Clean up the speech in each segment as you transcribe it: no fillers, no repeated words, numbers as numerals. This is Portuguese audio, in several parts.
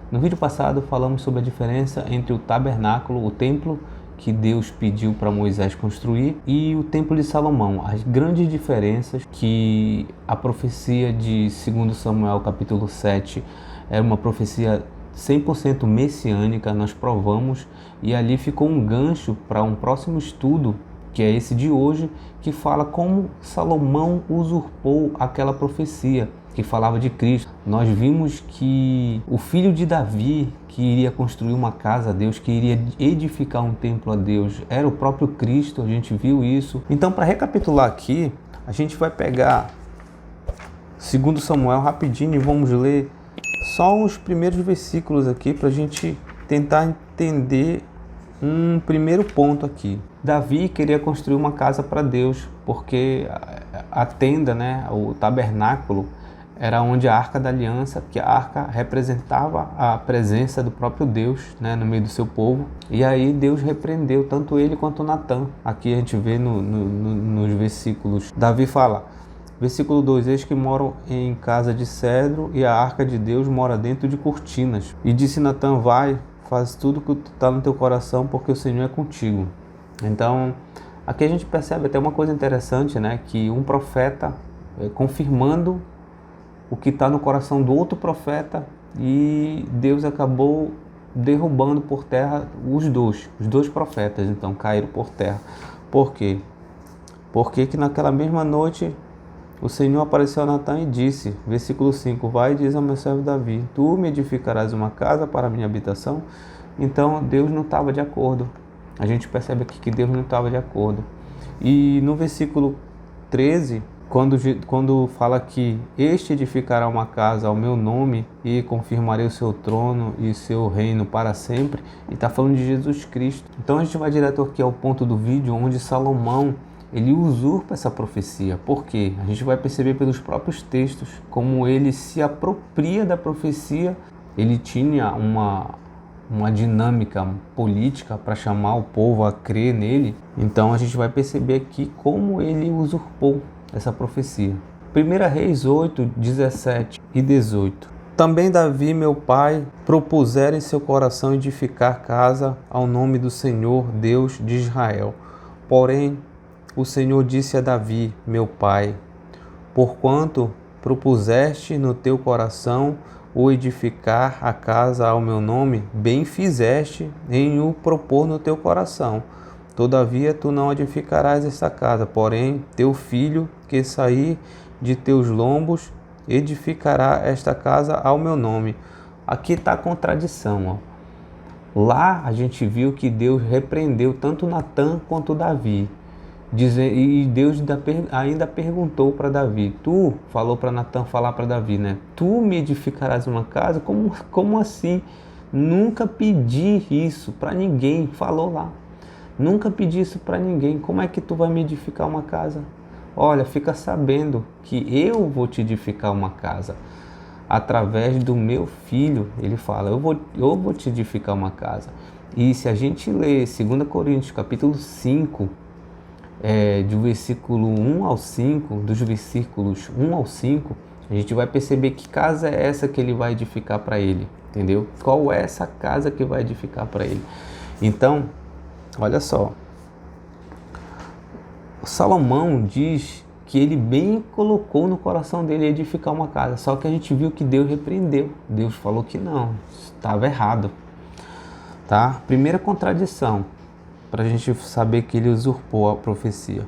No vídeo passado falamos sobre a diferença entre o tabernáculo, o templo que Deus pediu para Moisés construir, e o templo de Salomão, as grandes diferenças que a profecia de 2 Samuel capítulo 7 era uma profecia 100% messiânica, nós provamos, e ali ficou um gancho para um próximo estudo, que é esse de hoje, que fala como Salomão usurpou aquela profecia que falava de Cristo. Nós vimos que o filho de Davi, que iria construir uma casa a Deus, que iria edificar um templo a Deus, era o próprio Cristo, a gente viu isso. Então, para recapitular aqui, a gente vai pegar 2 Samuel rapidinho e vamos ler só os primeiros versículos aqui para a gente tentar entender um primeiro ponto aqui. Davi queria construir uma casa para Deus, porque a tenda, né, o tabernáculo, era onde a Arca da Aliança, que a arca representava a presença do próprio Deus, né, no meio do seu povo. E aí Deus repreendeu tanto ele quanto Natã. Aqui a gente vê nos versículos. Davi fala, versículo 2, eis que moram em casa de cedro e a arca de Deus mora dentro de cortinas. E disse Natã, vai, faz tudo que está no teu coração, porque o Senhor é contigo. Então, aqui a gente percebe até uma coisa interessante, né, que um profeta confirmando o que está no coração do outro profeta, e Deus acabou derrubando por terra os dois profetas, então caíram por terra. Por quê? Porque que naquela mesma noite o Senhor apareceu a Natã e disse, versículo 5, vai e diz ao meu servo Davi, tu me edificarás uma casa para a minha habitação. Então Deus não estava de acordo. A gente percebe aqui que Deus não estava de acordo. E no versículo 13, quando fala que este edificará uma casa ao meu nome e confirmarei o seu trono e seu reino para sempre, e está falando de Jesus Cristo. Então a gente vai direto aqui ao ponto do vídeo, onde Salomão ele usurpa essa profecia. Por quê? A gente vai perceber pelos próprios textos como ele se apropria da profecia. Ele tinha uma dinâmica política para chamar o povo a crer nele. Então a gente vai perceber aqui como ele usurpou essa profecia. 1 Reis 8, 17 e 18. Também Davi, meu pai, propusera em seu coração edificar casa ao nome do Senhor, Deus de Israel. Porém, o Senhor disse a Davi, meu pai, porquanto propuseste no teu coração o edificar a casa ao meu nome, bem fizeste em o propor no teu coração. Todavia tu não edificarás esta casa, porém teu filho que sair de teus lombos edificará esta casa ao meu nome. Aqui está a contradição. Ó. Lá a gente viu que Deus repreendeu tanto Natã quanto Davi. E Deus ainda perguntou para Davi, tu falou para Natã falar para Davi, né? Tu me edificarás uma casa? Como assim? Nunca pedi isso para ninguém, falou lá. Nunca pedi isso para ninguém. Como é que tu vai me edificar uma casa? Olha, fica sabendo que eu vou te edificar uma casa através do meu filho. Ele fala, eu vou te edificar uma casa. E se a gente ler 2 Coríntios capítulo 5, do versículo 1 ao 5, dos versículos 1 ao 5, a gente vai perceber que casa é essa que ele vai edificar para ele, entendeu? Qual é essa casa que vai edificar para ele? Então, olha só, Salomão diz que ele bem colocou no coração dele edificar uma casa, só que a gente viu que Deus repreendeu, Deus falou que não, estava errado, tá? Primeira contradição, para a gente saber que ele usurpou a profecia.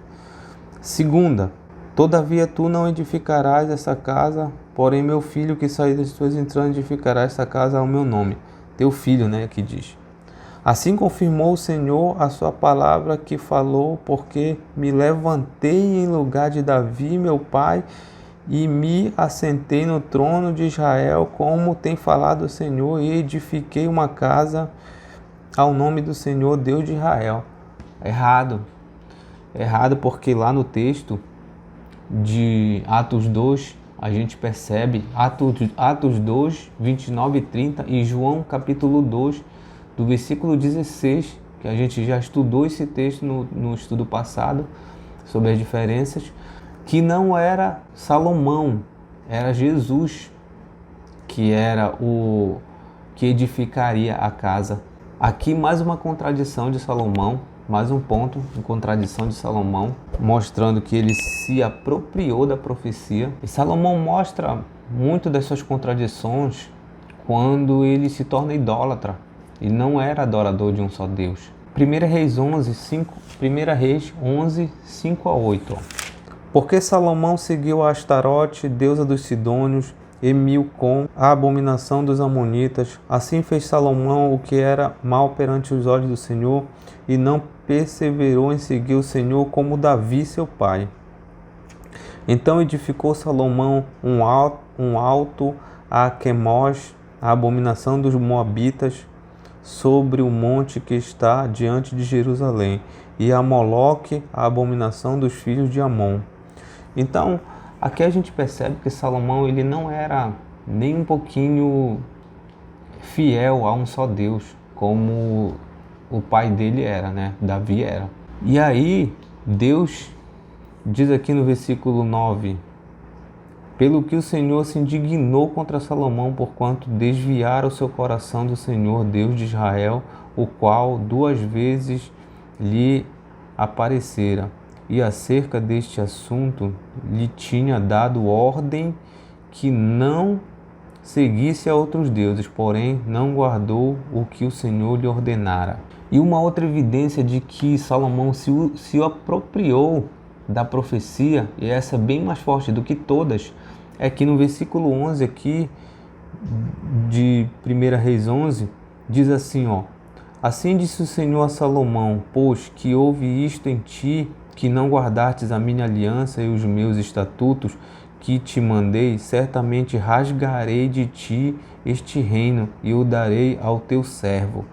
Segunda, todavia tu não edificarás essa casa, porém meu filho que sair das tuas entranhas edificará essa casa ao meu nome. Teu filho, né, que diz. Assim confirmou o Senhor a sua palavra que falou, porque me levantei em lugar de Davi, meu pai, e me assentei no trono de Israel, como tem falado o Senhor, e edifiquei uma casa ao nome do Senhor, Deus de Israel. Errado. Errado porque lá no texto de Atos 2, a gente percebe, Atos 2, 29 e 30, e João capítulo 2, do versículo 16, que a gente já estudou esse texto no estudo passado, sobre as diferenças, que não era Salomão, era Jesus, que que edificaria a casa. Aqui mais uma contradição de Salomão, mais um ponto em contradição de Salomão, mostrando que ele se apropriou da profecia. E Salomão mostra muito das suas contradições quando ele se torna idólatra e não era adorador de um só Deus. 1 Reis 11, 5 a 8. Porque Salomão seguiu a Astarote, deusa dos Sidônios, e Milcom, a abominação dos Amonitas. Assim fez Salomão o que era mal perante os olhos do Senhor, e não perseverou em seguir o Senhor como Davi, seu pai. Então edificou Salomão um alto a Quemós, a abominação dos Moabitas, sobre o monte que está diante de Jerusalém, e a Moloque, a abominação dos filhos de Amon. Então, aqui a gente percebe que Salomão ele não era nem um pouquinho fiel a um só Deus, como o pai dele era, né? Davi era. E aí, Deus diz aqui no versículo 9: pelo que o Senhor se indignou contra Salomão, porquanto desviara o seu coração do Senhor, Deus de Israel, o qual 2 vezes lhe aparecera, e acerca deste assunto lhe tinha dado ordem que não seguisse a outros deuses, porém não guardou o que o Senhor lhe ordenara. E uma outra evidência de que Salomão se apropriou da profecia, e essa é bem mais forte do que todas, é que no versículo 11 aqui de 1 Reis 11, diz assim, ó: assim disse o Senhor a Salomão, pois que houve isto em ti, que não guardastes a minha aliança e os meus estatutos que te mandei, certamente rasgarei de ti este reino e o darei ao teu servo.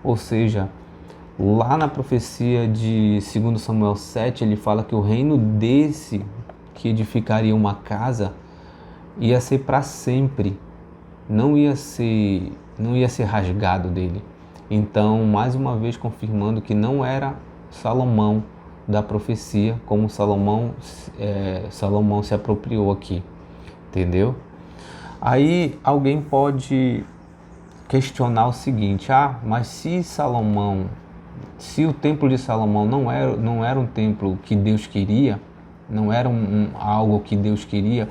Ou seja, lá na profecia de 2 Samuel 7, ele fala que o reino desse que edificaria uma casa ia ser para sempre, não ia ser rasgado dele. Então, mais uma vez confirmando que não era Salomão da profecia, como Salomão se apropriou aqui, entendeu? Aí alguém pode questionar o seguinte: mas se o templo de Salomão não era um templo que Deus queria, não era algo que Deus queria,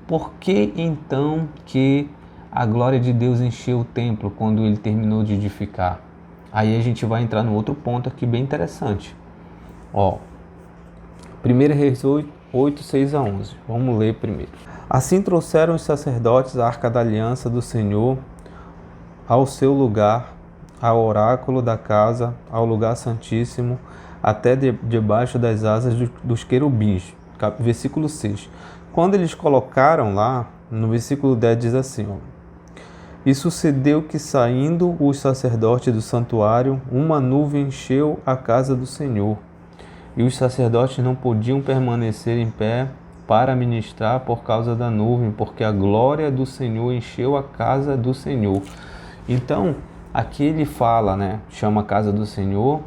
por que então que a glória de Deus encheu o templo quando ele terminou de edificar? Aí a gente vai entrar no outro ponto aqui bem interessante. 1 Reis 8, 6 a 11. Vamos ler primeiro. Assim trouxeram os sacerdotes a arca da aliança do Senhor ao seu lugar, ao oráculo da casa, ao lugar santíssimo, até debaixo das asas dos querubins. Versículo 6. Quando eles colocaram lá, no versículo 10 diz assim, e sucedeu que, saindo os sacerdotes do santuário, uma nuvem encheu a casa do Senhor, e os sacerdotes não podiam permanecer em pé para ministrar por causa da nuvem, porque a glória do Senhor encheu a casa do Senhor. Então, aqui ele fala, chama a casa do Senhor,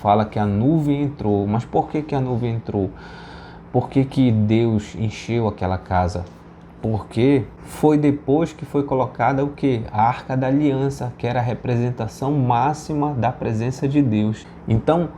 fala que a nuvem entrou. Mas por que a nuvem entrou? Por que Deus encheu aquela casa? Porque foi depois que foi colocada o quê? A Arca da Aliança, que era a representação máxima da presença de Deus. Então,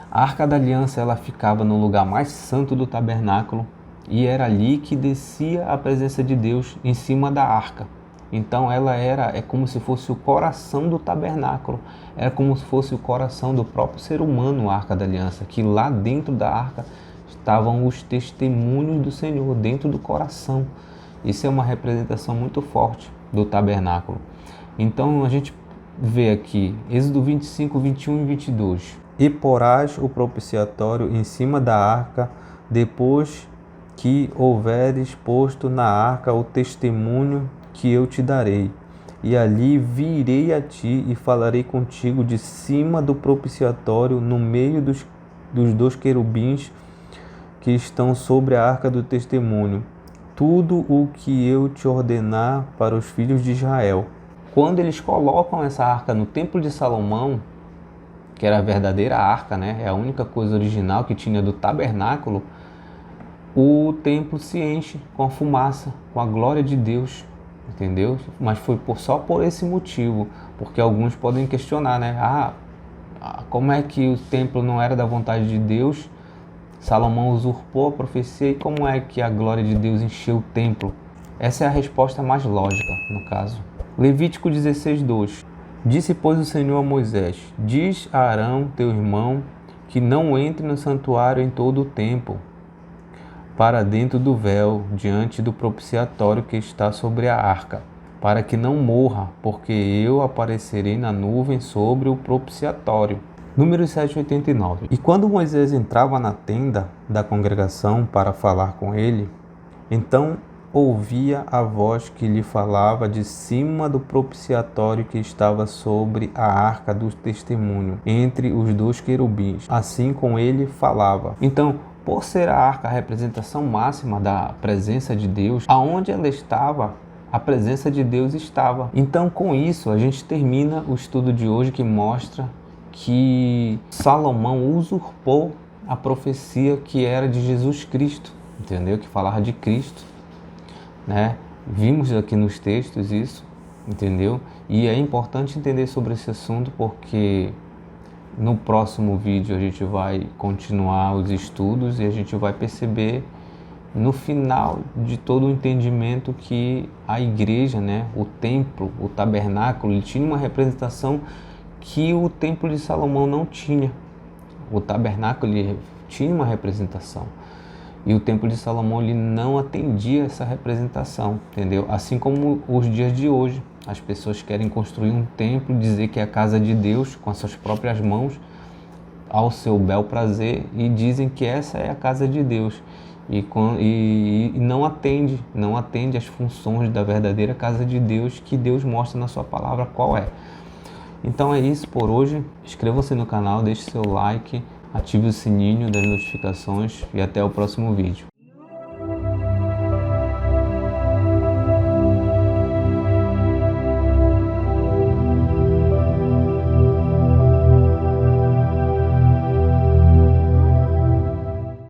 a Arca da Aliança ela ficava no lugar mais santo do tabernáculo e era ali que descia a presença de Deus em cima da arca. Então ela é como se fosse o coração do tabernáculo, era como se fosse o coração do próprio ser humano, a Arca da Aliança, que lá dentro da arca estavam os testemunhos do Senhor, dentro do coração. Isso é uma representação muito forte do tabernáculo. Então a gente vê aqui, Êxodo 25, 21 e 22. E porás o propiciatório em cima da arca, depois que houveres posto na arca o testemunho que eu te darei. E ali virei a ti e falarei contigo de cima do propiciatório, no meio dos 2 querubins que estão sobre a arca do testemunho, tudo o que eu te ordenar para os filhos de Israel. Quando eles colocam essa arca no templo de Salomão, que era a verdadeira arca, é a única coisa original que tinha do tabernáculo, o templo se enche com a fumaça, com a glória de Deus. entendeu? Mas foi só por esse motivo, porque alguns podem questionar, né? Como é que o templo não era da vontade de Deus? Salomão usurpou a profecia, e como é que a glória de Deus encheu o templo? Essa é a resposta mais lógica, no caso. Levítico 16:2. Disse, pois, o Senhor a Moisés: diz a Arão, teu irmão, que não entre no santuário em todo o tempo, para dentro do véu, diante do propiciatório que está sobre a arca, para que não morra, porque eu aparecerei na nuvem sobre o propiciatório. Número 789. E quando Moisés entrava na tenda da congregação para falar com ele, então ouvia a voz que lhe falava de cima do propiciatório que estava sobre a arca do testemunho, entre os dois querubins. Assim com ele falava. Então, por ser a arca a representação máxima da presença de Deus, aonde ela estava, a presença de Deus estava. Então, com isso, a gente termina o estudo de hoje, que mostra que Salomão usurpou a profecia que era de Jesus Cristo, entendeu? Que falava de Cristo, né? Vimos aqui nos textos isso, entendeu? E é importante entender sobre esse assunto, porque no próximo vídeo a gente vai continuar os estudos e a gente vai perceber no final de todo o entendimento que a igreja, né, o templo, o tabernáculo, ele tinha uma representação que o templo de Salomão não tinha. O tabernáculo ele tinha uma representação e o templo de Salomão ele não atendia essa representação, entendeu? Assim como os dias de hoje, as pessoas querem construir um templo, dizer que é a casa de Deus com as suas próprias mãos, ao seu bel prazer, e dizem que essa é a casa de Deus. E não atende às funções da verdadeira casa de Deus, que Deus mostra na sua palavra qual é. Então é isso por hoje. Inscreva-se no canal, deixe seu like, ative o sininho das notificações e até o próximo vídeo.